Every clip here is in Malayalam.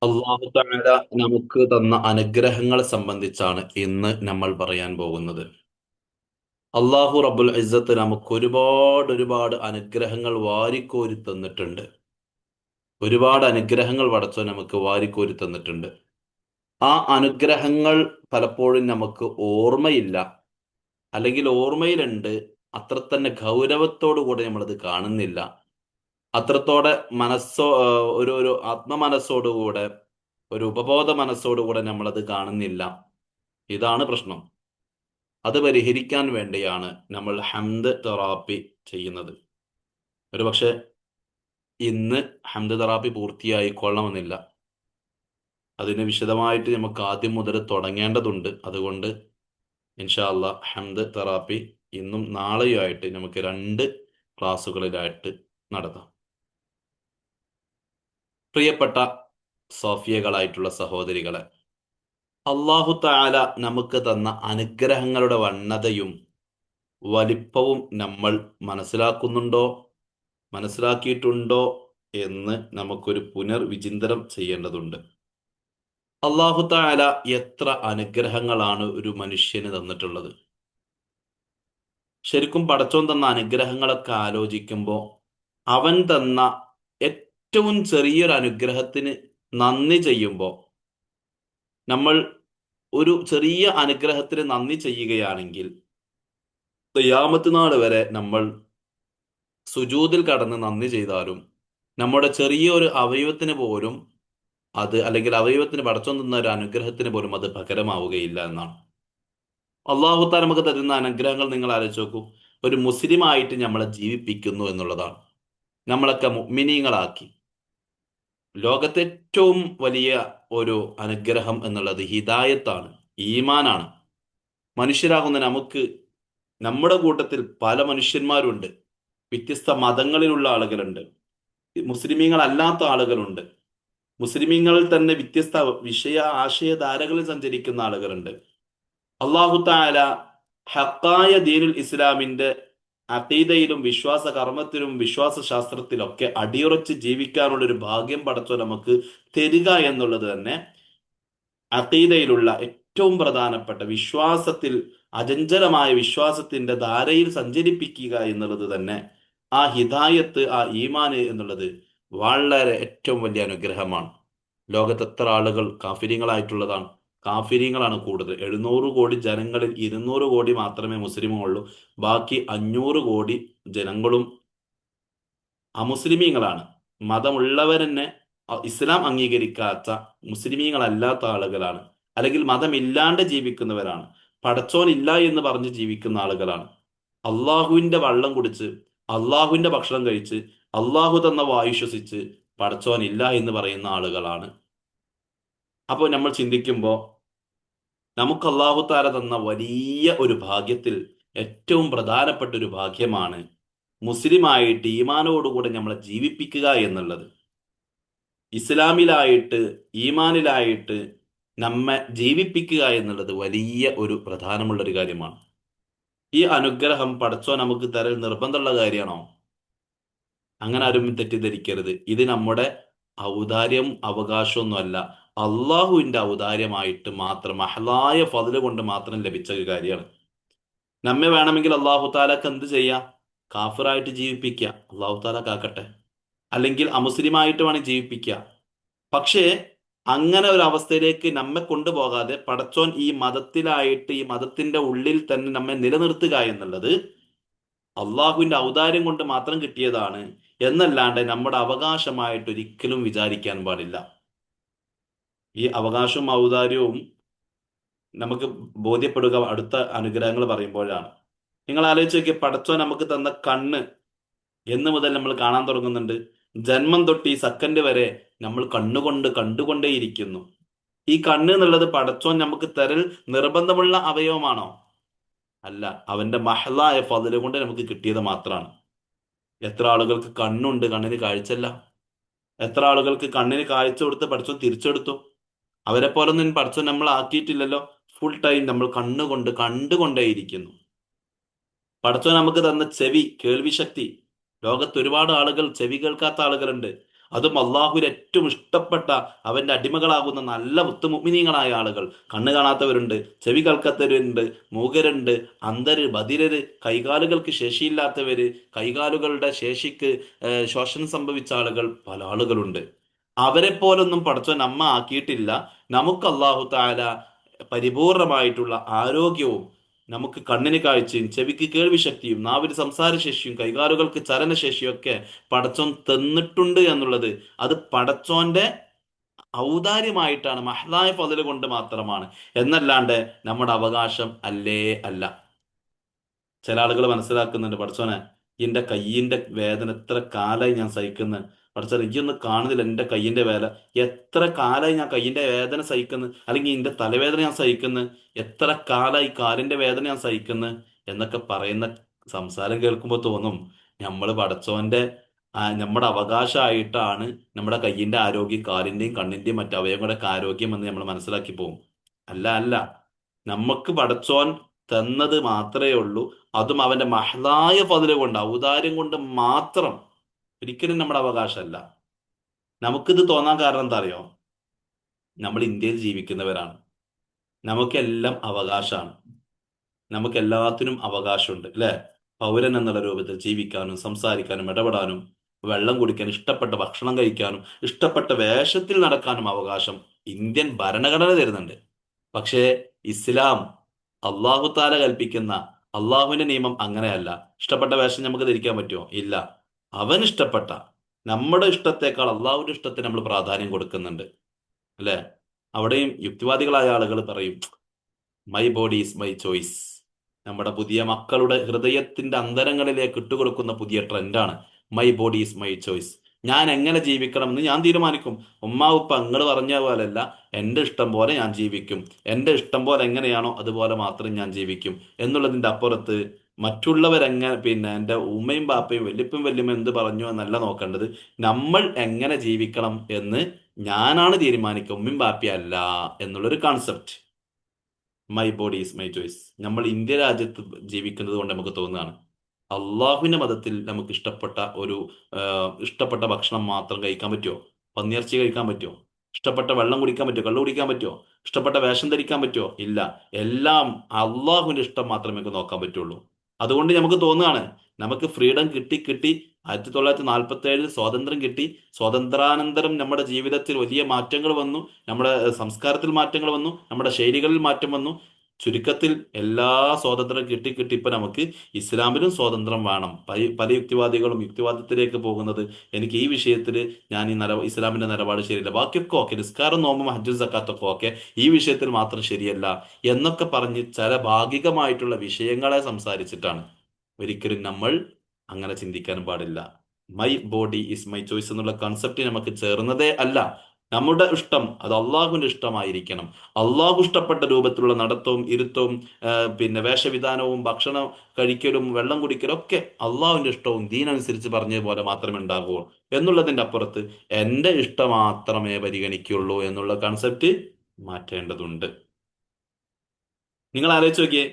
അള്ളാഹു തആല നമുക്ക് തന്ന അനുഗ്രഹങ്ങളെ സംബന്ധിച്ചാണ് ഇന്ന് നമ്മൾ പറയാൻ പോകുന്നത്. അള്ളാഹു റബ്ബുൽ ഇസ്സത്ത് നമുക്ക് ഒരുപാട് ഒരുപാട് അനുഗ്രഹങ്ങൾ വാരിക്കോരി തന്നിട്ടുണ്ട്. ഒരുപാട് അനുഗ്രഹങ്ങൾ പടച്ചോൻ നമുക്ക് വാരിക്കോരി തന്നിട്ടുണ്ട്. ആ അനുഗ്രഹങ്ങൾ പലപ്പോഴും നമുക്ക് ഓർമ്മയില്ല, അല്ലെങ്കിൽ ഓർമ്മയിലുണ്ട്, അത്ര തന്നെ ഗൗരവത്തോടു കൂടെ നമ്മളത് കാണുന്നില്ല. അത്രത്തോടെ ഒരു ആത്മമനസ്സോടുകൂടെ, ഒരു ഉപബോധ മനസ്സോടുകൂടെ നമ്മളത് കാണുന്നില്ല. ഇതാണ് പ്രശ്നം. അത് പരിഹരിക്കാൻ വേണ്ടിയാണ് നമ്മൾ ഹംദ് തെറാപ്പി ചെയ്യുന്നത്. ഒരുപക്ഷെ ഇന്ന് ഹംദ് തെറാപ്പി പൂർത്തിയായിക്കൊള്ളണമെന്നില്ല. അതിന് വിശദമായിട്ട് നമുക്ക് ആദ്യം മുതൽ തുടങ്ങേണ്ടതുണ്ട്. അതുകൊണ്ട് ഇൻഷാ അല്ലാ ഹംദ് തെറാപ്പി ഇന്നും നാളെയുമായിട്ട് നമുക്ക് രണ്ട് ക്ലാസ്സുകളിലായിട്ട് നടത്താം. പ്രിയപ്പെട്ട സോഫിയകളായിട്ടുള്ള സഹോദരികളെ, അള്ളാഹു തആല നമുക്ക് തന്ന അനുഗ്രഹങ്ങളുടെ വണ്ണതയും വലിപ്പവും നമ്മൾ മനസ്സിലാക്കുന്നുണ്ടോ, മനസ്സിലാക്കിയിട്ടുണ്ടോ എന്ന് നമുക്കൊരു പുനർവിചിന്തനം ചെയ്യേണ്ടതുണ്ട്. അള്ളാഹു തആല എത്ര അനുഗ്രഹങ്ങളാണ് ഒരു മനുഷ്യന് തന്നിട്ടുള്ളത്. ശരിക്കും പടച്ചോൻ തന്ന അനുഗ്രഹങ്ങളൊക്കെ ആലോചിക്കുമ്പോൾ അവൻ തന്ന ഏറ്റവും ചെറിയൊരു അനുഗ്രഹത്തിന് നന്ദി ചെയ്യുമ്പോൾ, നമ്മൾ ഒരു ചെറിയ അനുഗ്രഹത്തിന് നന്ദി ചെയ്യുകയാണെങ്കിൽ ഖിയാമത്ത് നാൾ വരെ നമ്മൾ സുജൂദിൽ കടന്ന് നന്ദി ചെയ്താലും നമ്മുടെ ചെറിയൊരു അവയവത്തിന് പോലും അത്, അല്ലെങ്കിൽ അവയവത്തിന് പടച്ചോൻ തന്ന ഒരു അനുഗ്രഹത്തിന് പോലും അത് പകരമാവുകയില്ല എന്നാണ്. അള്ളാഹുത്താല നമുക്ക് തരുന്ന അനുഗ്രഹങ്ങൾ നിങ്ങൾ ആലോചിച്ച് നോക്കൂ. ഒരു മുസ്ലിം ആയിട്ട് നമ്മളെ ജീവിപ്പിക്കുന്നു എന്നുള്ളതാണ്. നമ്മളൊക്കെ മുഅ്മിനീങ്ങളാക്കി. ലോകത്തെ ഏറ്റവും വലിയ ഒരു അനുഗ്രഹം എന്നുള്ളത് ഹിദായത്താണ്, ഈമാനാണ്. മനുഷ്യരാകുന്ന നമുക്ക് നമ്മുടെ കൂട്ടത്തിൽ പല മനുഷ്യന്മാരുണ്ട്. വ്യത്യസ്ത മതങ്ങളിലുള്ള ആളുകളുണ്ട്, മുസ്ലിമീങ്ങളല്ലാത്ത ആളുകളുണ്ട്, മുസ്ലിമീങ്ങളിൽ തന്നെ വ്യത്യസ്ത ആശയധാരകളിൽ സഞ്ചരിക്കുന്ന ആളുകളുണ്ട്. അള്ളാഹു താല ഹക്കായ ദീനുൽ ഇസ്ലാമിന്റെ അഖീദയിലും വിശ്വാസ കർമ്മത്തിലും വിശ്വാസ ശാസ്ത്രത്തിലൊക്കെ അടിയുറച്ച് ജീവിക്കാനുള്ള ഒരു ഭാഗ്യം പടച്ചോ നമുക്ക് തരിക എന്നുള്ളത് തന്നെ അഖീദയിലുള്ള ഏറ്റവും പ്രധാനപ്പെട്ട വിശ്വാസത്തിൽ, അചഞ്ചലമായ വിശ്വാസത്തിന്റെ ധാരയിൽ സഞ്ചരിപ്പിക്കുക എന്നുള്ളത് തന്നെ, ആ ഹിദായത്ത്, ആ ഈമാന് എന്നുള്ളത് വളരെ ഏറ്റവും വലിയ അനുഗ്രഹമാണ്. ലോകത്ത് എത്ര ആളുകൾ കാഫിര്യങ്ങളായിട്ടുള്ളതാണ്? കാഫിര്യങ്ങളാണ് കൂടുതൽ. 700 കോടി ജനങ്ങളിൽ 200 കോടി മാത്രമേ മുസ്ലിമുള്ളൂ. ബാക്കി 500 കോടി ജനങ്ങളും അമുസ്ലിമീങ്ങളാണ്. മതമുള്ളവരെന്നെ ഇസ്ലാം അംഗീകരിക്കാത്ത മുസ്ലിമീങ്ങളല്ലാത്ത ആളുകളാണ്. അല്ലെങ്കിൽ മതമില്ലാണ്ട് ജീവിക്കുന്നവരാണ്. പടച്ചോൻ ഇല്ല എന്ന് പറഞ്ഞ് ജീവിക്കുന്ന ആളുകളാണ്. അള്ളാഹുവിന്റെ വള്ളം കുടിച്ച്, അള്ളാഹുവിന്റെ ഭക്ഷണം കഴിച്ച്, അള്ളാഹു തന്ന വായു ശ്വസിച്ച് പടച്ചോൻ ഇല്ല എന്ന് പറയുന്ന ആളുകളാണ്. അപ്പോൾ നമ്മൾ ചിന്തിക്കുമ്പോൾ നമുക്ക് അള്ളാഹു താല തന്ന വലിയ ഒരു ഭാഗ്യത്തിൽ ഏറ്റവും പ്രധാനപ്പെട്ട ഒരു ഭാഗ്യമാണ് മുസ്ലിമായിട്ട് ഈമാനോടുകൂടെ നമ്മളെ ജീവിപ്പിക്കുക എന്നുള്ളത്. ഇസ്ലാമിലായിട്ട്, ഈമാനിലായിട്ട് നമ്മെ ജീവിപ്പിക്കുക എന്നുള്ളത് വലിയ ഒരു പ്രധാനമുള്ള ഒരു കാര്യമാണ്. ഈ അനുഗ്രഹം പടച്ചോ നമുക്ക് തരൽ നിർബന്ധമുള്ള കാര്യമാണോ? അങ്ങനെ ആരും തെറ്റിദ്ധരിക്കരുത്. ഇത് നമ്മുടെ ഔദാര്യം അവകാശമൊന്നുമല്ല. അള്ളാഹുവിന്റെ ഔദാര്യമായിട്ട് മാത്രം, മഹലായ ഫضല് കൊണ്ട് മാത്രം ലഭിച്ച ഒരു കാര്യമാണ്. നമ്മെ വേണമെങ്കിൽ അള്ളാഹു താലക്ക് എന്ത് ചെയ്യാം? കാഫിറായിട്ട് ജീവിപ്പിക്കുക, അള്ളാഹു താല കാക്കട്ടെ. അല്ലെങ്കിൽ അമുസ്ലിമായിട്ട് വേണം ജീവിപ്പിക്കുക. പക്ഷേ അങ്ങനെ ഒരു അവസ്ഥയിലേക്ക് നമ്മെ കൊണ്ടുപോകാതെ പടച്ചോൻ ഈ മതത്തിലായിട്ട്, ഈ മതത്തിന്റെ ഉള്ളിൽ തന്നെ നമ്മെ നിലനിർത്തുക എന്നുള്ളത് അള്ളാഹുവിന്റെ ഔദാര്യം കൊണ്ട് മാത്രം കിട്ടിയതാണ് എന്നല്ലാണ്ട് നമ്മുടെ അവകാശമായിട്ട് ഒരിക്കലും വിചാരിക്കാൻ പാടില്ല. ഈ അവകാശവും ഔദാര്യവും നമുക്ക് ബോധ്യപ്പെടുക അടുത്ത അനുഗ്രഹങ്ങൾ പറയുമ്പോഴാണ്. നിങ്ങൾ ആലോചിച്ച് നോക്കിയ, പടച്ചോൻ നമുക്ക് തന്ന കണ്ണ് എന്ന് മുതൽ നമ്മൾ കാണാൻ തുടങ്ങുന്നുണ്ട്. ജന്മം തൊട്ട് ഈ സെക്കൻഡ് വരെ നമ്മൾ കണ്ണുകൊണ്ട് കണ്ടുകൊണ്ടേയിരിക്കുന്നു. ഈ കണ്ണ് എന്നുള്ളത് പടച്ചോൻ നമുക്ക് തരൽ നിർബന്ധമുള്ള അവയവമാണോ? അല്ല, അവന്റെ മഹലായ ഫضല് കൊണ്ട് നമുക്ക് കിട്ടിയത് മാത്രമാണ്. എത്ര ആളുകൾക്ക് കണ്ണുണ്ട്, കണ്ണിന് കാഴ്ചല്ല. എത്ര ആളുകൾക്ക് കണ്ണിന് കാഴ്ച കൊടുത്ത് പടച്ചോൻ തിരിച്ചെടുത്തു. അവരെ പോലൊന്നും പടച്ചോൻ നമ്മൾ ആക്കിയിട്ടില്ലല്ലോ. ഫുൾ ടൈം നമ്മൾ കണ്ണുകൊണ്ട് കണ്ടുകൊണ്ടേയിരിക്കുന്നു. പടച്ചോൻ നമുക്ക് തന്ന ചെവി, കേൾവി ശക്തി. ലോകത്ത് ഒരുപാട് ആളുകൾ ചെവി കേൾക്കാത്ത ആളുകളുണ്ട്. അതും അള്ളാഹുവിന് ഏറ്റവും ഇഷ്ടപ്പെട്ട അവന്റെ അടിമകളാകുന്ന നല്ല മുത്തുമുഅ്മിനീങ്ങളായ ആളുകൾ. കണ്ണ് കാണാത്തവരുണ്ട്, ചെവി കേൾക്കാത്തവരുണ്ട്, മൂകരുണ്ട്, അന്ധര്, ബധിരര്, കൈകാലുകൾക്ക് ശേഷിയില്ലാത്തവര്, കൈകാലുകളുടെ ശേഷിക്ക് ശോഷണം സംഭവിച്ച ആളുകൾ, പല ആളുകളുണ്ട്. അവരെ പോലൊന്നും പടച്ചോൻ നമ്മ ആക്കിയിട്ടില്ല. നമുക്ക് അള്ളാഹു താല പരിപൂർണമായിട്ടുള്ള ആരോഗ്യവും, നമുക്ക് കണ്ണിന് കാഴ്ചയും, ചെവിക്ക് കേൾവി ശക്തിയും, നാവിന് സംസാരശേഷിയും, കൈകാലുകൾക്ക് ചലനശേഷിയും ഒക്കെ പടച്ചോൻ തന്നിട്ടുണ്ട് എന്നുള്ളത് അത് പടച്ചോന്റെ ഔദാര്യമായിട്ടാണ്, മഹ്ലായ ഫضല് കൊണ്ട് മാത്രമാണ്, എന്നല്ലാണ്ട് നമ്മുടെ അവകാശം അല്ലേ അല്ല. ചില ആളുകൾ മനസ്സിലാക്കുന്നുണ്ട്, പടച്ചോനെ എന്റെ കയ്യിന്റെ വേദന എത്ര കാലായി ഞാൻ സഹിക്കുന്നു, പടച്ചോനെ ഇയ്യൊന്നും കാണുന്നില്ല എന്റെ കയ്യിന്റെ വേദന, എത്ര കാലായി ഞാൻ കയ്യിന്റെ വേദന സഹിക്കുന്നു, അല്ലെങ്കിൽ എന്റെ തലവേദന ഞാൻ സഹിക്കുന്നു, എത്ര കാലായി കാലിന്റെ വേദന ഞാൻ സഹിക്കുന്നു എന്നൊക്കെ പറയുന്ന സംസാരം കേൾക്കുമ്പോൾ തോന്നും നമ്മൾ പടച്ചോന്റെ നമ്മുടെ അവകാശമായിട്ടാണ് നമ്മുടെ കയ്യിന്റെ ആരോഗ്യം, കാലിന്റെയും കണ്ണിന്റെയും മറ്റു അവയവങ്ങളുടെയൊക്കെ ആരോഗ്യം എന്ന് നമ്മൾ മനസ്സിലാക്കി പോകും. അല്ല അല്ല, നമുക്ക് പടച്ചോൻ തന്നത് മാത്രമേ ഉള്ളൂ. അതും അവന്റെ മഹ്ലായ ഫضല് കൊണ്ട്, ഔദാര്യം കൊണ്ട് മാത്രം, ഒരിക്കലും നമ്മുടെ അവകാശമല്ല. നമുക്കിത് തോന്നാൻ കാരണം എന്താ അറിയോ? നമ്മൾ ഇന്ത്യയിൽ ജീവിക്കുന്നവരാണ്, നമുക്കെല്ലാം അവകാശമാണ്, നമുക്ക് എല്ലാത്തിനും അവകാശമുണ്ട് അല്ലെ? പൗരൻ എന്നുള്ള രൂപത്തിൽ ജീവിക്കാനും സംസാരിക്കാനും ഇടപെടാനും വെള്ളം കുടിക്കാനും ഇഷ്ടപ്പെട്ട ഭക്ഷണം കഴിക്കാനും ഇഷ്ടപ്പെട്ട വേഷത്തിൽ നടക്കാനും അവകാശം ഇന്ത്യൻ ഭരണഘടന തരുന്നുണ്ട്. പക്ഷേ ഇസ്ലാം, അള്ളാഹു താല കൽപ്പിക്കുന്ന അള്ളാഹുവിന്റെ നിയമം അങ്ങനെയല്ല. ഇഷ്ടപ്പെട്ട വേഷം നമുക്ക് ധരിക്കാൻ പറ്റുമോ? ഇല്ല. അവൻ ഇഷ്ടപ്പെട്ട, നമ്മുടെ ഇഷ്ടത്തെക്കാൾ അള്ളാഹുവിന്റെ ഇഷ്ടത്തിന് നമ്മൾ പ്രാധാന്യം കൊടുക്കുന്നുണ്ട് അല്ലെ? അവിടെയും യുക്തിവാദികളായ ആളുകൾ പറയും my body is my choice. നമ്മുടെ പുതിയ മക്കളുടെ ഹൃദയത്തിന്റെ അന്തരങ്ങളിലേക്ക് ഇട്ടുകൊടുക്കുന്ന പുതിയ ട്രെൻഡാണ് my body is my choice. ഞാൻ എങ്ങനെ ജീവിക്കണം എന്ന് ഞാൻ തീരുമാനിക്കും. ഉമ്മ ഉപ്പ നിങ്ങൾ പറഞ്ഞ പോലെയല്ല, എൻ്റെ ഇഷ്ടം പോലെ ഞാൻ ജീവിക്കും, എൻ്റെ ഇഷ്ടം പോലെ എങ്ങനെയാണോ അതുപോലെ മാത്രം ഞാൻ ജീവിക്കും എന്നുള്ളതിൻ്റെ അപ്പുറത്ത് മറ്റുള്ളവരെങ്ങനെ, പിന്നെ എൻ്റെ ഉമ്മയും ബാപ്പയും വല്യപ്പയും വല്യമ്മയും എന്ത് പറഞ്ഞു എന്നല്ല നോക്കേണ്ടത്. നമ്മൾ എങ്ങനെ ജീവിക്കണം എന്ന് ഞാനാണ് തീരുമാനിക്കുക, ഉമ്മയും ബാപ്പയും അല്ല എന്നുള്ളൊരു concept. My body is my choice. നമ്മൾ ഇന്ത്യ രാജ്യത്ത് ജീവിക്കുന്നത് കൊണ്ട് നമുക്ക് തോന്നുകയാണ് അള്ളാഹുവിന്റെ മതത്തിൽ നമുക്ക് ഇഷ്ടപ്പെട്ട ഒരു ഇഷ്ടപ്പെട്ട ഭക്ഷണം മാത്രം കഴിക്കാൻ പറ്റുമോ? പന്നിയിറച്ചി കഴിക്കാൻ പറ്റുമോ? ഇഷ്ടപ്പെട്ട വെള്ളം കുടിക്കാൻ പറ്റുമോ? കള്ളു കുടിക്കാൻ പറ്റുമോ? ഇഷ്ടപ്പെട്ട വേഷം ധരിക്കാൻ പറ്റുമോ? ഇല്ല. എല്ലാം അള്ളാഹുവിന്റെ ഇഷ്ടം മാത്രമേ നമുക്ക് നോക്കാൻ പറ്റുള്ളൂ. അതുകൊണ്ട് നമുക്ക് തോന്നുകയാണ് നമുക്ക് ഫ്രീഡം കിട്ടി കിട്ടി 1947 സ്വാതന്ത്ര്യം കിട്ടി. സ്വാതന്ത്ര്യാനന്തരം നമ്മുടെ ജീവിതത്തിൽ വലിയ മാറ്റങ്ങൾ വന്നു, നമ്മുടെ സംസ്കാരത്തിൽ മാറ്റങ്ങൾ വന്നു, നമ്മുടെ ശൈലികളിൽ മാറ്റം വന്നു. ചുരുക്കത്തിൽ എല്ലാ സ്വാതന്ത്ര്യം കിട്ടി കിട്ടി ഇപ്പൊ നമുക്ക് ഇസ്ലാമിലും സ്വാതന്ത്ര്യം വേണം. പല യുക്തിവാദികളും യുക്തിവാദത്തിലേക്ക് പോകുന്നത് എനിക്ക് ഈ വിഷയത്തിൽ ഞാൻ ഈ ഇസ്ലാമിന്റെ നിലപാട് ശരിയല്ല, ബാക്കിയൊക്കെ ഓക്കെ, നിസ്കാരം നോമ്പും ഹജ്ജും സക്കാത്തൊക്കെ ഓക്കെ, ഈ വിഷയത്തിൽ മാത്രം ശരിയല്ല എന്നൊക്കെ പറഞ്ഞ് ചില ഭാഗികമായിട്ടുള്ള വിഷയങ്ങളെ സംസാരിച്ചിട്ടാണ്. ഒരിക്കലും നമ്മൾ അങ്ങനെ ചിന്തിക്കാനും പാടില്ല. My body is my choice എന്നുള്ള കൺസെപ്റ്റ് നമുക്ക് ചേർന്നതേ അല്ല. നമ്മുടെ ഇഷ്ടം അത് അള്ളാഹുവിന്റെ ഇഷ്ടമായിരിക്കണം. അള്ളാഹു ഇഷ്ടപ്പെട്ട രൂപത്തിലുള്ള നടത്തവും ഇരുത്തവും പിന്നെ വേഷവിധാനവും ഭക്ഷണം കഴിക്കലും വെള്ളം കുടിക്കലും ഒക്കെ അള്ളാഹുവിന്റെ ഇഷ്ടവും ദീനനുസരിച്ച് പറഞ്ഞ പോലെ മാത്രമേ ഉണ്ടാകുള്ളൂ. എന്നുള്ളതിന്റെ അപ്പുറത്ത് എൻ്റെ ഇഷ്ടം മാത്രമേ പരിഗണിക്കുള്ളൂ എന്നുള്ള കൺസെപ്റ്റ് മാറ്റേണ്ടതുണ്ട്. നിങ്ങൾ ആലോചിച്ച് നോക്കിയേ,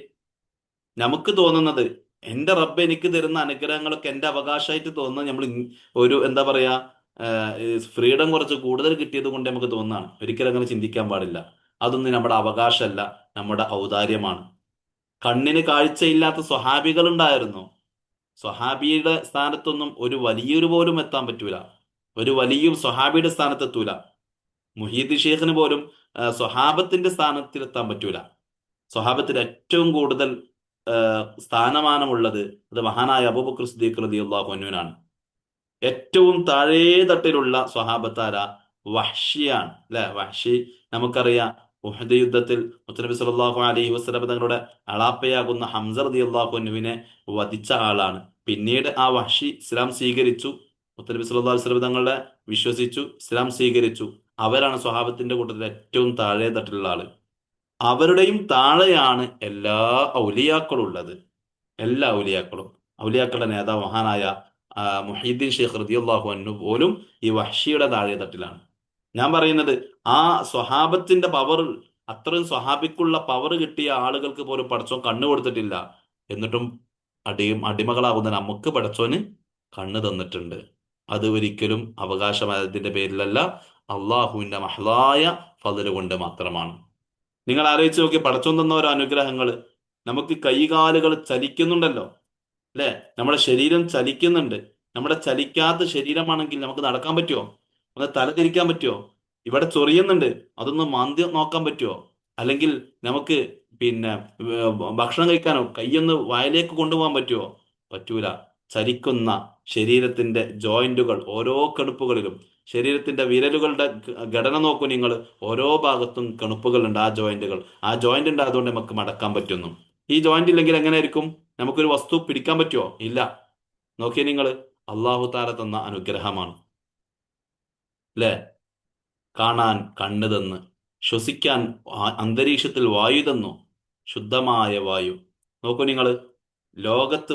നമുക്ക് തോന്നുന്നത് എന്റെ റബ്ബ് എനിക്ക് തരുന്ന അനുഗ്രഹങ്ങളൊക്കെ എന്റെ അവകാശമായിട്ട് തോന്നുന്നത് നമ്മൾ ഒരു എന്താ പറയാ ഫ്രീഡം കുറച്ച് കൂടുതൽ കിട്ടിയത് കൊണ്ട് നമുക്ക് തോന്നുന്നതാണ്. ഒരിക്കലും അങ്ങനെ ചിന്തിക്കാൻ പാടില്ല. അതൊന്നും നമ്മുടെ അവകാശമല്ല, നമ്മുടെ ഔദാര്യമാണ്. കണ്ണിന് കാഴ്ചയില്ലാത്ത സ്വഹാബികൾ ഉണ്ടായിരുന്നു. സ്വഹാബിയുടെ സ്ഥാനത്തൊന്നും ഒരു വലിയൊരു പോലും എത്താൻ പറ്റൂല. ഒരു വലിയ സ്വഹാബിയുടെ സ്ഥാനത്തെത്തൂല. മുഹീദ് ഷേഖിന് പോലും സ്വഹാബത്തിന്റെ സ്ഥാനത്തിലെത്താൻ പറ്റൂല. സ്വഹാബത്തിൽ ഏറ്റവും കൂടുതൽ സ്ഥാനമാനമുള്ളത് അത് മഹാനായ അബൂബക്കർ സിദ്ദീഖ് റളിയല്ലാഹു അൻഹുവിനാണ്. ഏറ്റവും താഴേ തട്ടിലുള്ള സ്വഹാബത്താര വഹ്ഷിയാണ് അല്ലെ? വഹ്ഷി നമുക്കറിയാം, ഉഹദ് യുദ്ധത്തിൽ മുത്തനബി സല്ലല്ലാഹു അലൈഹി വസല്ലം തങ്ങളുടെ അളാപ്പയാകുന്ന ഹംസ റളിയല്ലാഹു അൻഹുവിനെ വധിച്ച ആളാണ്. പിന്നീട് ആ വഹ്ഷി ഇസ്ലാം സ്വീകരിച്ചു, മുത്തനബി സല്ലല്ലാഹു അലൈഹി വസല്ലം തങ്ങളെ വിശ്വസിച്ചു, ഇസ്ലാം സ്വീകരിച്ചു. അവരാണ് സ്വഹാബത്തിന്റെ കൂട്ടത്തിൽ ഏറ്റവും താഴെ തട്ടിലുള്ള ആള്. അവരുടെയും താഴെയാണ് എല്ലാ ഔലിയാക്കളും ഉള്ളത്. എല്ലാ ഔലിയാക്കളും, ഔലിയാക്കളുടെ നേതാവ് മഹാനായ മുഹീദ്ദീൻ ഷെയ്ഖ് റളിയല്ലാഹു അൻഹു പോലും ഈ വഹ്ഷിയുടെ താഴെ തട്ടിലാണ്. ഞാൻ പറയുന്നത് ആ സ്വഹാബത്തിന്റെ പവർ, അത്രയും സ്വഹാബിക്കുള്ള പവർ കിട്ടിയ ആളുകൾക്ക് പോലും പടച്ചോൻ കണ്ണ് കൊടുത്തിട്ടില്ല. എന്നിട്ടും അടിമകളാകുന്ന നമുക്ക് പടച്ചോന് കണ്ണ് തന്നിട്ടുണ്ട്. അത് ഒരിക്കലും അവകാശവാദത്തിന്റെ പേരിലല്ല, അള്ളാഹുവിന്റെ മഹ്ലായ ഫضല് കൊണ്ട് മാത്രമാണ്. നിങ്ങൾ ആലോചിച്ച് നോക്കി, പടച്ചോൻ തന്ന ഓരോ അനുഗ്രഹങ്ങൾ. നമുക്ക് കൈകാലുകൾ ചലിക്കുന്നുണ്ടല്ലോ, അല്ലെ? നമ്മുടെ ശരീരം ചലിക്കുന്നുണ്ട്. നമ്മുടെ ചലിക്കാത്ത ശരീരമാണെങ്കിൽ നമുക്ക് നടക്കാൻ പറ്റുമോ? ഒന്ന് തല തിരിക്കാൻ പറ്റുമോ? ഇവിടെ ചൊറിയുന്നുണ്ട്, അതൊന്ന് മാന്തി നോക്കാൻ പറ്റുമോ? അല്ലെങ്കിൽ നമുക്ക് പിന്നെ ഭക്ഷണം കഴിക്കാനോ കൈയൊന്ന് വായിലേക്ക് കൊണ്ടുപോകാൻ പറ്റുമോ? പറ്റൂല. ചലിക്കുന്ന ശരീരത്തിന്റെ ജോയിന്റുകൾ, ഓരോ കണുപ്പുകളിലും ശരീരത്തിന്റെ വിരലുകളുടെ ഘടന നോക്കൂ നിങ്ങൾ. ഓരോ ഭാഗത്തും കണുപ്പുകളുണ്ട്, ആ ജോയിന്റുകൾ. ആ ജോയിന്റ് ഉണ്ട്, അതുകൊണ്ട് നമുക്ക് മടക്കാൻ പറ്റുന്നു. ഈ ജോയിന്റ് ഇല്ലെങ്കിൽ എങ്ങനെയായിരിക്കും? നമുക്കൊരു വസ്തു പിടിക്കാൻ പറ്റുമോ? ഇല്ല. നോക്കിയേ നിങ്ങൾ, അള്ളാഹു താല തന്ന അനുഗ്രഹമാണ്, അല്ലേ? കാണാൻ കണ്ണ് തന്ന്, ശ്വസിക്കാൻ അന്തരീക്ഷത്തിൽ വായു തന്നു, ശുദ്ധമായ വായു. നോക്കൂ നിങ്ങൾ, ലോകത്ത്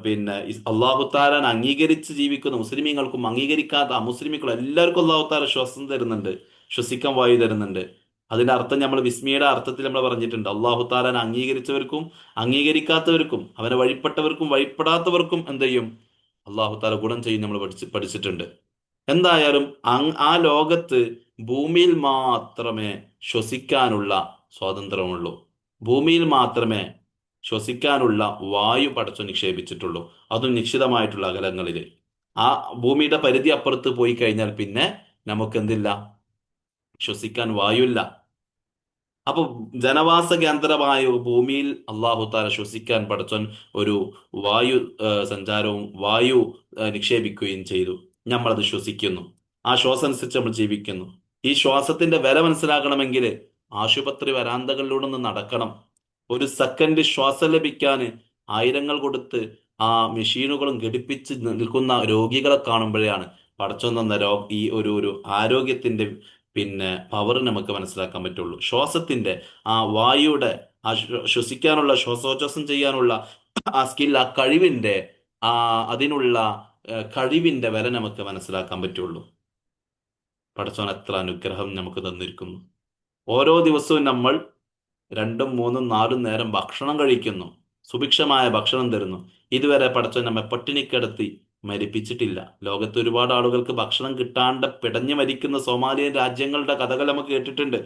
പിന്നെ അള്ളാഹു താലാൻ അംഗീകരിച്ച് ജീവിക്കുന്ന മുസ്ലിമീങ്ങൾക്കും അംഗീകരിക്കാത്ത അമുസ്ലിമീങ്ങളും എല്ലാവർക്കും അള്ളാഹു താല ശ്വാസം തരുന്നുണ്ട്, ശ്വസിക്കാൻ വായു തരുന്നുണ്ട്. അതിന്റെ അർത്ഥം നമ്മൾ വിസ്മയുടെ അർത്ഥത്തിൽ നമ്മൾ പറഞ്ഞിട്ടുണ്ട്. അള്ളാഹു താലാൻ അംഗീകരിച്ചവർക്കും അംഗീകരിക്കാത്തവർക്കും, അവനെ വഴിപ്പെട്ടവർക്കും വഴിപ്പെടാത്തവർക്കും എന്ത് ചെയ്യും? അള്ളാഹു താല ഗുണം ചെയ്യും, നമ്മൾ പഠിച്ചിട്ടുണ്ട്. എന്തായാലും ആ ലോകത്ത് ഭൂമിയിൽ മാത്രമേ ശ്വസിക്കാനുള്ള സ്വാതന്ത്ര്യമുള്ളൂ. ഭൂമിയിൽ മാത്രമേ ശ്വസിക്കാനുള്ള വായു പടച്ചു നിക്ഷേപിച്ചിട്ടുള്ളൂ, അതും നിശ്ചിതമായിട്ടുള്ള അകലങ്ങളിൽ. ആ ഭൂമിയുടെ പരിധി അപ്പുറത്ത് പോയി കഴിഞ്ഞാൽ പിന്നെ നമുക്ക് എന്തില്ല? ശ്വസിക്കാൻ വായുവില്ല. അപ്പൊ ജനവാസ കേന്ദ്രമായ ഭൂമിയിൽ അള്ളാഹു താല ശ്വസിക്കാൻ പടച്ചോൻ ഒരു വായു സഞ്ചാരവും വായു നിക്ഷേപിക്കുകയും ചെയ്തു. നമ്മളത് ശ്വസിക്കുന്നു, ആ ശ്വാസം അനുസരിച്ച് നമ്മൾ ജീവിക്കുന്നു. ഈ ശ്വാസത്തിന്റെ വില മനസ്സിലാക്കണമെങ്കിൽ ആശുപത്രി വരാന്തകളിലൂടെ ഒന്ന് നടക്കണം. ഒരു സെക്കൻഡ് ശ്വാസം ലഭിക്കാൻ ആയിരങ്ങൾ കൊടുത്ത് ആ മെഷീനുകളും ഘടിപ്പിച്ച് നിൽക്കുന്ന രോഗികളെ കാണുമ്പോഴാണ് പടച്ചോൻ തന്ന ഈ ഒരു ആരോഗ്യത്തിന്റെ പവർ നമുക്ക് മനസ്സിലാക്കാൻ പറ്റുള്ളൂ. ശ്വാസത്തിന്റെ ആ വായുയുടെ ആ ശ്വസിക്കാനുള്ള, ശ്വാസോച്ഛ്വാസം ചെയ്യാനുള്ള ആ സ്കിൽ, ആ കഴിവിന്റെ ആ അതിനുള്ള കഴിവിന്റെ വില നമുക്ക് മനസ്സിലാക്കാൻ പറ്റുള്ളൂ. പടച്ചോൻ എത്ര അനുഗ്രഹം നമുക്ക് തന്നിരിക്കുന്നു. ഓരോ ദിവസവും നമ്മൾ 2, 3, 4 നേരം ഭക്ഷണം കഴിക്കുന്നു, സുഭിക്ഷമായ ഭക്ഷണം തരുന്നു. ഇതുവരെ പടച്ചോൻ നമ്മെ പട്ടിണിക്കിടത്തി മരിപ്പിച്ചിട്ടില്ല. ലോകത്ത് ഒരുപാട് ആളുകൾക്ക് ഭക്ഷണം കിട്ടാണ്ട് പിടഞ്ഞു മരിക്കുന്ന സോമാലിയൻ രാജ്യങ്ങളുടെ കഥകൾ നമുക്ക് കേട്ടിട്ടുണ്ട്.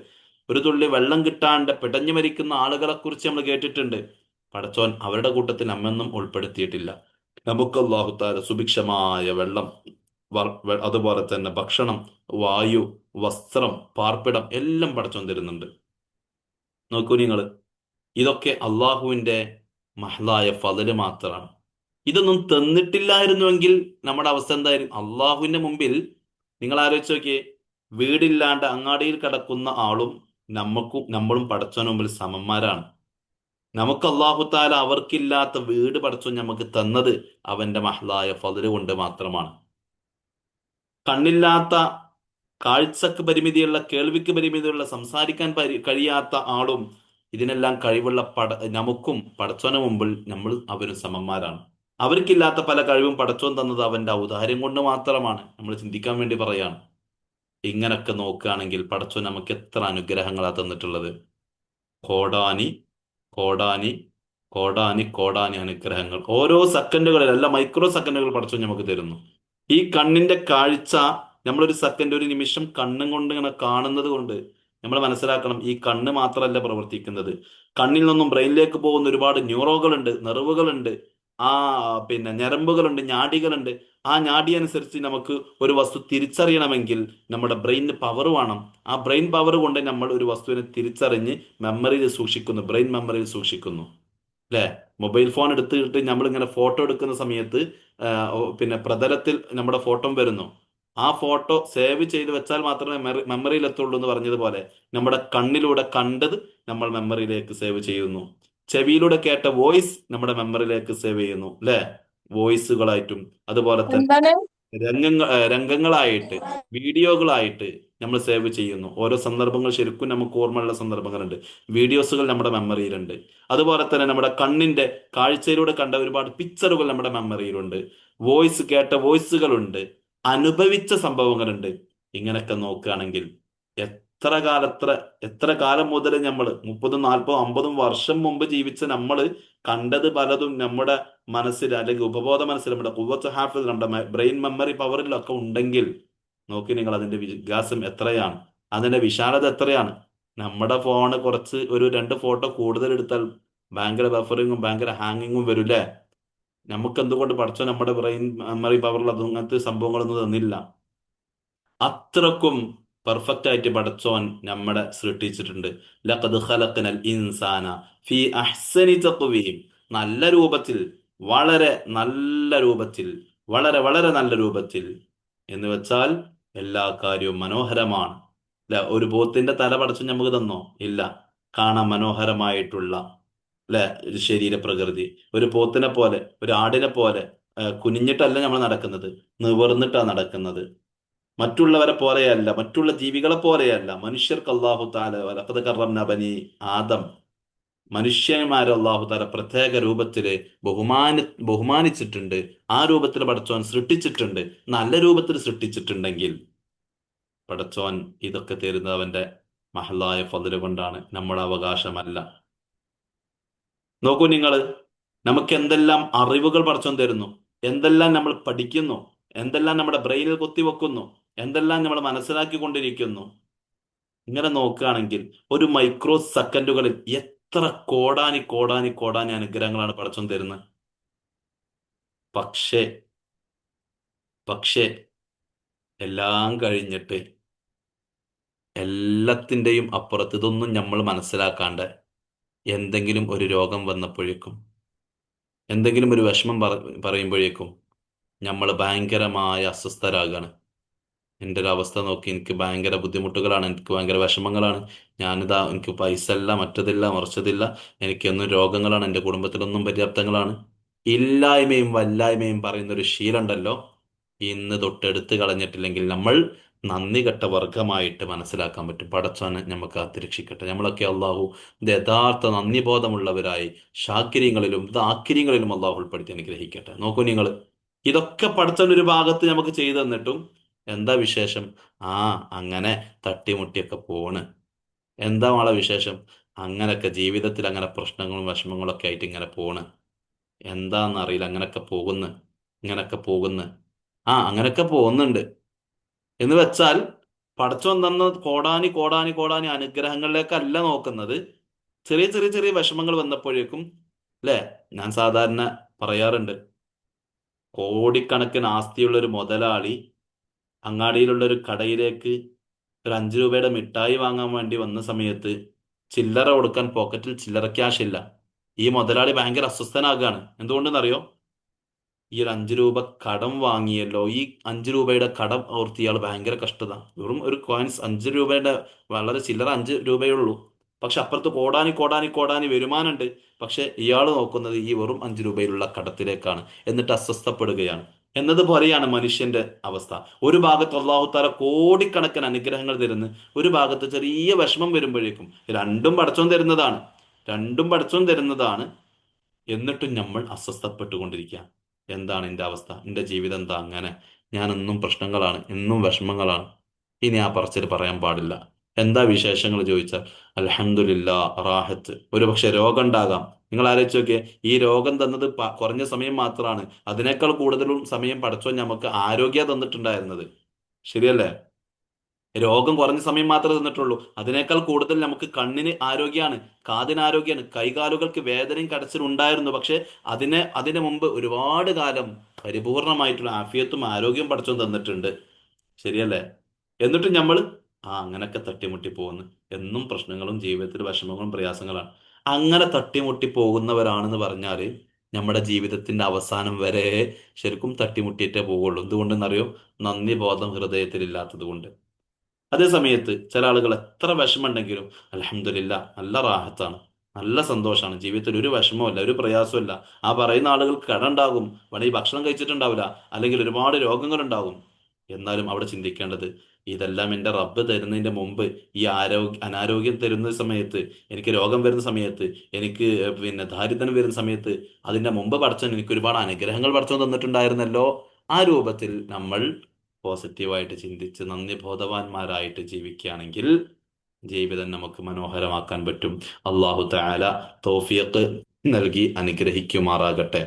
ഒരു തുള്ളി വെള്ളം കിട്ടാണ്ട് പിടഞ്ഞു മരിക്കുന്ന ആളുകളെ കുറിച്ച് നമ്മൾ കേട്ടിട്ടുണ്ട്. പടച്ചോൻ അവരുടെ കൂട്ടത്തിൽ നമ്മൊന്നും ഉൾപ്പെടുത്തിയിട്ടില്ല. നമുക്ക് അല്ലാഹു തആല സുഭിക്ഷമായ വെള്ളം, അതുപോലെ തന്നെ ഭക്ഷണം, വായു, വസ്ത്രം, പാർപ്പിടം എല്ലാം പടച്ചോൻ തരുന്നുണ്ട്. നോക്കൂ നിങ്ങൾ, ഇതൊക്കെ അള്ളാഹുവിന്റെ മഹ്ലായ ഫضല് മാത്രമാണ്. ഇതൊന്നും തന്നിട്ടില്ലായിരുന്നുവെങ്കിൽ നമ്മുടെ അവസ്ഥ എന്തായിരുന്നു? അള്ളാഹുവിന്റെ മുമ്പിൽ നിങ്ങൾ ആലോചിച്ച് നോക്കിയേ, വീടില്ലാണ്ട് അങ്ങാടിയിൽ കിടക്കുന്ന ആളും നമ്മളും പടച്ചവന് മുമ്പിൽ സമന്മാരാണ്. നമുക്ക് അള്ളാഹു താല അവർക്കില്ലാത്ത വീട് പടച്ചവൻ നമുക്ക് തന്നത് അവന്റെ മഹ്ലായ ഫضല് കൊണ്ട് മാത്രമാണ്. കണ്ണില്ലാത്ത, കാഴ്ചക്ക് പരിമിതിയുള്ള, കേൾവിക്ക് പരിമിതിയുള്ള, സംസാരിക്കാൻ കഴിയാത്ത ആളും ഇതിനെല്ലാം കഴിവുള്ള നമുക്കും പടച്ചോന് മുമ്പിൽ നമ്മൾ അവരും സമന്മാരാണ്. അവർക്കില്ലാത്ത പല കഴിവും പടച്ചോൻ തന്നത് അവന്റെ ഔദാര്യം കൊണ്ട് മാത്രമാണ്. നമ്മൾ ചിന്തിക്കാൻ വേണ്ടി പറയാണ്. ഇങ്ങനൊക്കെ നോക്കുകയാണെങ്കിൽ പടച്ചോൻ നമുക്ക് എത്ര അനുഗ്രഹങ്ങളാ തന്നിട്ടുള്ളത്! കോടാനി കോടാനി കോടാനി കോടാനി അനുഗ്രഹങ്ങൾ ഓരോ സെക്കൻഡുകളിൽ, അല്ല മൈക്രോ സെക്കൻഡുകൾ പടച്ചോൻ നമുക്ക് തരുന്നു. ഈ കണ്ണിന്റെ കാഴ്ച, നമ്മളൊരു സെക്കൻഡ്, ഒരു നിമിഷം കണ്ണും കൊണ്ട് ഇങ്ങനെ കാണുന്നത് കൊണ്ട് നമ്മൾ മനസ്സിലാക്കണം, ഈ കണ്ണ് മാത്രമല്ല പ്രവർത്തിക്കുന്നത്. കണ്ണിൽ നിന്നും ബ്രെയിനിലേക്ക് പോകുന്ന ഒരുപാട് ന്യൂറോകളുണ്ട്, നെർവുകളുണ്ട്, ആ ഞരമ്പുകളുണ്ട്, ഞാഡികളുണ്ട്. ആ ഞാഡി അനുസരിച്ച് നമുക്ക് ഒരു വസ്തു തിരിച്ചറിയണമെങ്കിൽ നമ്മുടെ ബ്രെയിനിന് പവർ വേണം. ആ ബ്രെയിൻ പവർ കൊണ്ട് നമ്മൾ ഒരു വസ്തുവിനെ തിരിച്ചറിഞ്ഞ് മെമ്മറിയിൽ സൂക്ഷിക്കുന്നു, ബ്രെയിൻ മെമ്മറിയിൽ സൂക്ഷിക്കുന്നു. അല്ലെ? മൊബൈൽ ഫോൺ എടുത്തിട്ട് നമ്മൾ ഇങ്ങനെ ഫോട്ടോ എടുക്കുന്ന സമയത്ത് പ്രതലത്തിൽ നമ്മുടെ ഫോട്ടോ വരുന്നു. ആ ഫോട്ടോ സേവ് ചെയ്ത് വെച്ചാൽ മാത്രമേ മെമ്മറിയിൽ എത്തുള്ളൂ എന്ന് പറഞ്ഞതുപോലെ നമ്മുടെ കണ്ണിലൂടെ കണ്ടത് നമ്മൾ മെമ്മറിയിലേക്ക് സേവ് ചെയ്യുന്നു. ചെവിയിലൂടെ കേട്ട വോയിസ് നമ്മുടെ മെമ്മറിയിലേക്ക് സേവ് ചെയ്യുന്നു, അല്ലെ? വോയിസുകളായിട്ടും അതുപോലെ തന്നെ എന്താണ്? രംഗങ്ങളായിട്ട്, വീഡിയോകളായിട്ട് നമ്മൾ സേവ് ചെയ്യുന്നു. ഓരോ സന്ദർഭങ്ങൾ ശരിക്കും നമുക്ക് ഓർമ്മയുള്ള സന്ദർഭങ്ങളുണ്ട്. വീഡിയോസുകൾ നമ്മുടെ മെമ്മറിയിലുണ്ട്. അതുപോലെ തന്നെ നമ്മുടെ കണ്ണിന്റെ കാഴ്ചയിലൂടെ കണ്ട ഒരുപാട് പിക്ചറുകൾ നമ്മുടെ മെമ്മറിയിലുണ്ട്. വോയിസ് കേട്ട വോയിസുകളുണ്ട്. അനുഭവിച്ച സംഭവങ്ങളുണ്ട്. ഇങ്ങനെയൊക്കെ നോക്കുകയാണെങ്കിൽ എത്ര എത്ര കാലം മുതൽ നമ്മൾ 30, 40, 50 വർഷം മുമ്പ് ജീവിച്ച നമ്മൾ കണ്ടത് പലതും നമ്മുടെ മനസ്സിൽ അല്ലെങ്കിൽ ഉപബോധ മനസ്സിൽ നമ്മുടെ ഖുവ്വത്ത് ഹാഫിൽ നമ്മുടെ ബ്രെയിൻ മെമ്മറി പവറിലൊക്കെ ഉണ്ടെങ്കിൽ നോക്കി നിങ്ങൾ അതിന്റെ വികാസം എത്രയാണ്, അതിന്റെ വിശാലത എത്രയാണ്. നമ്മുടെ ഫോണ് കുറച്ച് ഒരു 2 ഫോട്ടോ കൂടുതൽ എടുത്താൽ ഭയങ്കര ബഫറിങ്ങും ഭയങ്കര ഹാങ്ങിങ്ങും വരൂലേ. നമുക്ക് എന്തുകൊണ്ട് പഠിച്ചോ നമ്മുടെ ബ്രെയിൻ മെമ്മറി പവറിൽ അത് അങ്ങനത്തെ സംഭവങ്ങളൊന്നും തന്നില്ല. അത്രക്കും പെർഫെക്റ്റ് ആയിട്ട് പടച്ചോൻ നമ്മളെ സൃഷ്ടിച്ചിട്ടുണ്ട്. ലഖദ് ഖലഖനൽ ഇൻസാന ഫീ അഹ്സനി തഖ്വീം. നല്ല രൂപത്തിൽ, വളരെ നല്ല രൂപത്തിൽ, വളരെ വളരെ നല്ല രൂപത്തിൽ എന്ന് വെച്ചാൽ എല്ലാ കാര്യവും മനോഹരമാണ്. അല്ല, ഒരു പോത്തിന്റെ തല പടച്ചു നമുക്ക് തന്നോ? ഇല്ല. കാണാൻ മനോഹരമായിട്ടുള്ള അല്ലെ ഒരു ശരീരപ്രകൃതി, ഒരു പോത്തിനെ പോലെ ഒരു ആടിനെ പോലെ കുനിഞ്ഞിട്ടല്ല നമ്മൾ നടക്കുന്നത്, നിവർന്നിട്ടാണ് നടക്കുന്നത്. മറ്റുള്ളവരെ പോലെയല്ല, മറ്റുള്ള ജീവികളെ പോലെയല്ല. മനുഷ്യർക്ക് അല്ലാഹു തആല വലഖദ് കറംന ബനി ആദം, മനുഷ്യന്മാരെ അല്ലാഹു തആല പ്രത്യേക രൂപത്തില് ബഹുമാനിച്ചിട്ടുണ്ട്. ആ രൂപത്തിൽ പടച്ചോൻ സൃഷ്ടിച്ചിട്ടുണ്ട്. നല്ല രൂപത്തിൽ സൃഷ്ടിച്ചിട്ടുണ്ടെങ്കിൽ പടച്ചോൻ ഇതൊക്കെ തരുന്നത് അവന്റെ മഹലായ ഫضല് കൊണ്ടാണ്, നമ്മുടെ അവകാശമല്ല. നോക്കൂ നിങ്ങൾ, നമുക്ക് എന്തെല്ലാം അറിവുകൾ പടച്ചോൻ തരുന്നു, എന്തെല്ലാം നമ്മൾ പഠിക്കുന്നു, എന്തെല്ലാം നമ്മുടെ ബ്രെയിനിൽ കുത്തിവെക്കുന്നു, എന്തെല്ലാം നമ്മൾ മനസ്സിലാക്കിക്കൊണ്ടിരിക്കുന്നു. ഇങ്ങനെ നോക്കുകയാണെങ്കിൽ ഒരു മൈക്രോ സെക്കൻഡുകളിൽ എത്ര കോടാനി കോടാനി കോടാനി അനുഗ്രഹങ്ങളാണ് പടച്ചോൻ തരുന്നത്. പക്ഷേ പക്ഷേ എല്ലാം കഴിഞ്ഞിട്ട് എല്ലാത്തിൻ്റെയും അപ്പുറത്ത് ഇതൊന്നും നമ്മൾ മനസ്സിലാക്കാണ്ട് എന്തെങ്കിലും ഒരു രോഗം വന്നപ്പോഴേക്കും, എന്തെങ്കിലും ഒരു വിഷമം പറയുമ്പോഴേക്കും നമ്മൾ ഭയങ്കരമായ അസ്വസ്ഥരാകാണ്. എൻ്റെ ഒരു അവസ്ഥ നോക്കി, എനിക്ക് ഭയങ്കര ബുദ്ധിമുട്ടുകളാണ്, എനിക്ക് ഭയങ്കര വിഷമങ്ങളാണ്, ഞാനിതാ എനിക്ക് പൈസ ഇല്ല, മറ്റതില്ല മറിച്ചതില്ല, എനിക്കൊന്നും രോഗങ്ങളാണ്, എൻ്റെ കുടുംബത്തിലൊന്നും പര്യാപ്തങ്ങളാണ്. ഇല്ലായ്മയും വല്ലായ്മയും പറയുന്ന ഒരു ശീലമുണ്ടല്ലോ, ഇന്ന് തൊട്ടെടുത്ത് കളഞ്ഞിട്ടില്ലെങ്കിൽ നമ്മൾ നന്ദി കെട്ട വർഗമായിട്ട് മനസ്സിലാക്കാൻ പറ്റും. പടച്ചോനെ നമുക്ക് കാത്തിരക്ഷിക്കട്ടെ. നമ്മളൊക്കെ അള്ളാഹു ഇത് യഥാർത്ഥ നന്ദി ബോധമുള്ളവരായി ഷാക്കിര്യങ്ങളിലും ദാക്കിര്യങ്ങളിലും അള്ളാഹു ഉൾപ്പെടുത്തി അനുഗ്രഹിക്കട്ടെ. നോക്കൂ നിങ്ങൾ, ഇതൊക്കെ പടച്ചോൻ ഒരു ഭാഗത്ത് നമുക്ക് ചെയ്തു തന്നിട്ടും എന്താ വിശേഷം? ആ, അങ്ങനെ തട്ടിമുട്ടിയൊക്കെ പോണ്. എന്താ മോളെ വിശേഷം? അങ്ങനൊക്കെ ജീവിതത്തിൽ അങ്ങനെ പ്രശ്നങ്ങളും വിഷമങ്ങളും ഒക്കെ ആയിട്ട് ഇങ്ങനെ പോണ്. എന്താന്നറിയില്ല, അങ്ങനൊക്കെ പോകുന്നു, ഇങ്ങനൊക്കെ പോകുന്നു. ആ, അങ്ങനൊക്കെ പോകുന്നുണ്ട് എന്ന് വെച്ചാൽ പടച്ചോൻ തന്ന കോടാനി കോടാനി കോടാനി അനുഗ്രഹങ്ങളിലേക്കല്ല നോക്കുന്നത്. ചെറിയ ചെറിയ ചെറിയ വിഷമങ്ങൾ വന്നപ്പോഴേക്കും അല്ലേ, ഞാൻ സാധാരണ പറയാറുണ്ട്, കോടിക്കണക്കിന് ആസ്തിയുള്ള ഒരു മുതലാളി അങ്ങാടിയിലുള്ള ഒരു കടയിലേക്ക് ഒരു 5 രൂപയുടെ മിഠായി വാങ്ങാൻ വേണ്ടി വന്ന സമയത്ത് ചില്ലറ കൊടുക്കാൻ പോക്കറ്റിൽ ചില്ലറ ക്യാഷ് ഇല്ല. ഈ മുതലാളി ഭയങ്കര അസ്വസ്ഥനാകാണ്. എന്തുകൊണ്ടെന്നറിയോ? ഈ ഒരു 5 രൂപ കടം വാങ്ങിയല്ലോ, ഈ 5 രൂപയുടെ കടം ഓർത്ത് ഇയാൾ ഭയങ്കര കഷ്ടത. വെറും ഒരു കോയിൻസ് 5 രൂപയുടെ, വളരെ ചില്ലറ 5 രൂപയുള്ളൂ. പക്ഷെ അപ്പുറത്ത് കോടാനി കോടാനി കോടാനി വരുമാനമുണ്ട്. പക്ഷെ ഇയാൾ നോക്കുന്നത് ഈ വെറും 5 രൂപയിലുള്ള കടത്തിലേക്കാണ്. എന്നിട്ട് അസ്വസ്ഥപ്പെടുകയാണ്. എന്നതുപോലെയാണ് മനുഷ്യന്റെ അവസ്ഥ. ഒരു ഭാഗത്ത് അള്ളാഹു താല കോടിക്കണക്കിന് അനുഗ്രഹങ്ങൾ തരുന്നു, ഒരു ഭാഗത്ത് ചെറിയ വിഷമം വരുമ്പോഴേക്കും രണ്ടും പടച്ചോൻ തരുന്നതാണ്, രണ്ടും പടച്ചോൻ തരുന്നതാണ്. എന്നിട്ടും നമ്മൾ അസ്വസ്ഥപ്പെട്ടുകൊണ്ടിരിക്കുക. എന്താണ് എൻ്റെ അവസ്ഥ? എൻ്റെ ജീവിതം എന്താ അങ്ങനെ? ഞാൻ എന്നും പ്രശ്നങ്ങളാണ്, എന്നും വിഷമങ്ങളാണ്. ഇനി ആ പറച്ചിൽ പറയാൻ പാടില്ല. എന്താ വിശേഷങ്ങൾ ചോദിച്ചാൽ അൽഹംദുലില്ലാ, റാഹത്ത്. ഒരു പക്ഷെ രോഗം ഉണ്ടാകാം. നിങ്ങൾ ആലോചിച്ച് നോക്കിയേ, ഈ രോഗം തന്നത് കുറഞ്ഞ സമയം മാത്രമാണ്. അതിനേക്കാൾ കൂടുതലും സമയം പടച്ചോൻ നമുക്ക് ആരോഗ്യ തന്നിട്ടുണ്ടായിരുന്നത്. ശരിയല്ലേ? രോഗം കുറഞ്ഞ സമയം മാത്രമേ തന്നിട്ടുള്ളൂ. അതിനേക്കാൾ കൂടുതൽ നമുക്ക് കണ്ണിന് ആരോഗ്യമാണ്, കാതിന് ആരോഗ്യമാണ്, കൈകാലുകൾക്ക് വേദനയും കടച്ചിലും ഉണ്ടായിരുന്നു. പക്ഷെ അതിന് മുമ്പ് ഒരുപാട് കാലം പരിപൂർണമായിട്ടുള്ള ആഫിയത്തും ആരോഗ്യം പടച്ചോൻ തന്നിട്ടുണ്ട്. ശരിയല്ലേ? എന്നിട്ടും നമ്മൾ അങ്ങനൊക്കെ തട്ടിമുട്ടി പോകുന്നു. എന്നും പ്രശ്നങ്ങളും ജീവിതത്തിൽ വിഷമങ്ങളും പ്രയാസങ്ങളാണ്. അങ്ങനെ തട്ടിമുട്ടി പോകുന്നവരാണെന്ന് പറഞ്ഞാല് നമ്മുടെ ജീവിതത്തിന്റെ അവസാനം വരെ ശരിക്കും തട്ടിമുട്ടിയിട്ടേ പോവുള്ളൂ. എന്തുകൊണ്ടെന്നറിയോ? നന്ദി ബോധം ഹൃദയത്തിൽ ഇല്ലാത്തത് കൊണ്ട്. അതേ സമയത്ത് ചില ആളുകൾ എത്ര വിഷമമുണ്ടെങ്കിലും അൽഹംദുലില്ലാ, നല്ല റാഹത്താണ്, നല്ല സന്തോഷമാണ്, ജീവിതത്തിൽ ഒരു വിഷമവുമില്ല, ഒരു പ്രയാസമില്ല. ആ പറയുന്ന ആളുകൾക്ക് കട ഉണ്ടാകും, വേണമെങ്കിൽ ഭക്ഷണം കഴിച്ചിട്ടുണ്ടാവില്ല, അല്ലെങ്കിൽ ഒരുപാട് രോഗങ്ങൾ ഉണ്ടാകും. എന്നാലും അവിടെ ചിന്തിക്കേണ്ടത്, ഇതെല്ലാം എൻ്റെ റബ്ബ് തരുന്നതിന്റെ മുമ്പ്, ഈ അനാരോഗ്യം തരുന്ന സമയത്ത്, എനിക്ക് രോഗം വരുന്ന സമയത്ത്, എനിക്ക് പിന്നെ ദാരിദ്ര്യം വരുന്ന സമയത്ത്, അതിന്റെ മുമ്പ് പടച്ചവൻ എനിക്ക് ഒരുപാട് അനുഗ്രഹങ്ങൾ പടച്ചവൻ തന്നിട്ടുണ്ടായിരുന്നല്ലോ. ആ രൂപത്തിൽ നമ്മൾ പോസിറ്റീവായിട്ട് ചിന്തിച്ച് നന്ദി ബോധവാന്മാരായിട്ട് ജീവിക്കുകയാണെങ്കിൽ ജീവിതം നമുക്ക് മനോഹരമാക്കാൻ പറ്റും. അള്ളാഹു തആല തൗഫീഖ് നൽകി അനുഗ്രഹിക്കുമാറാകട്ടെ.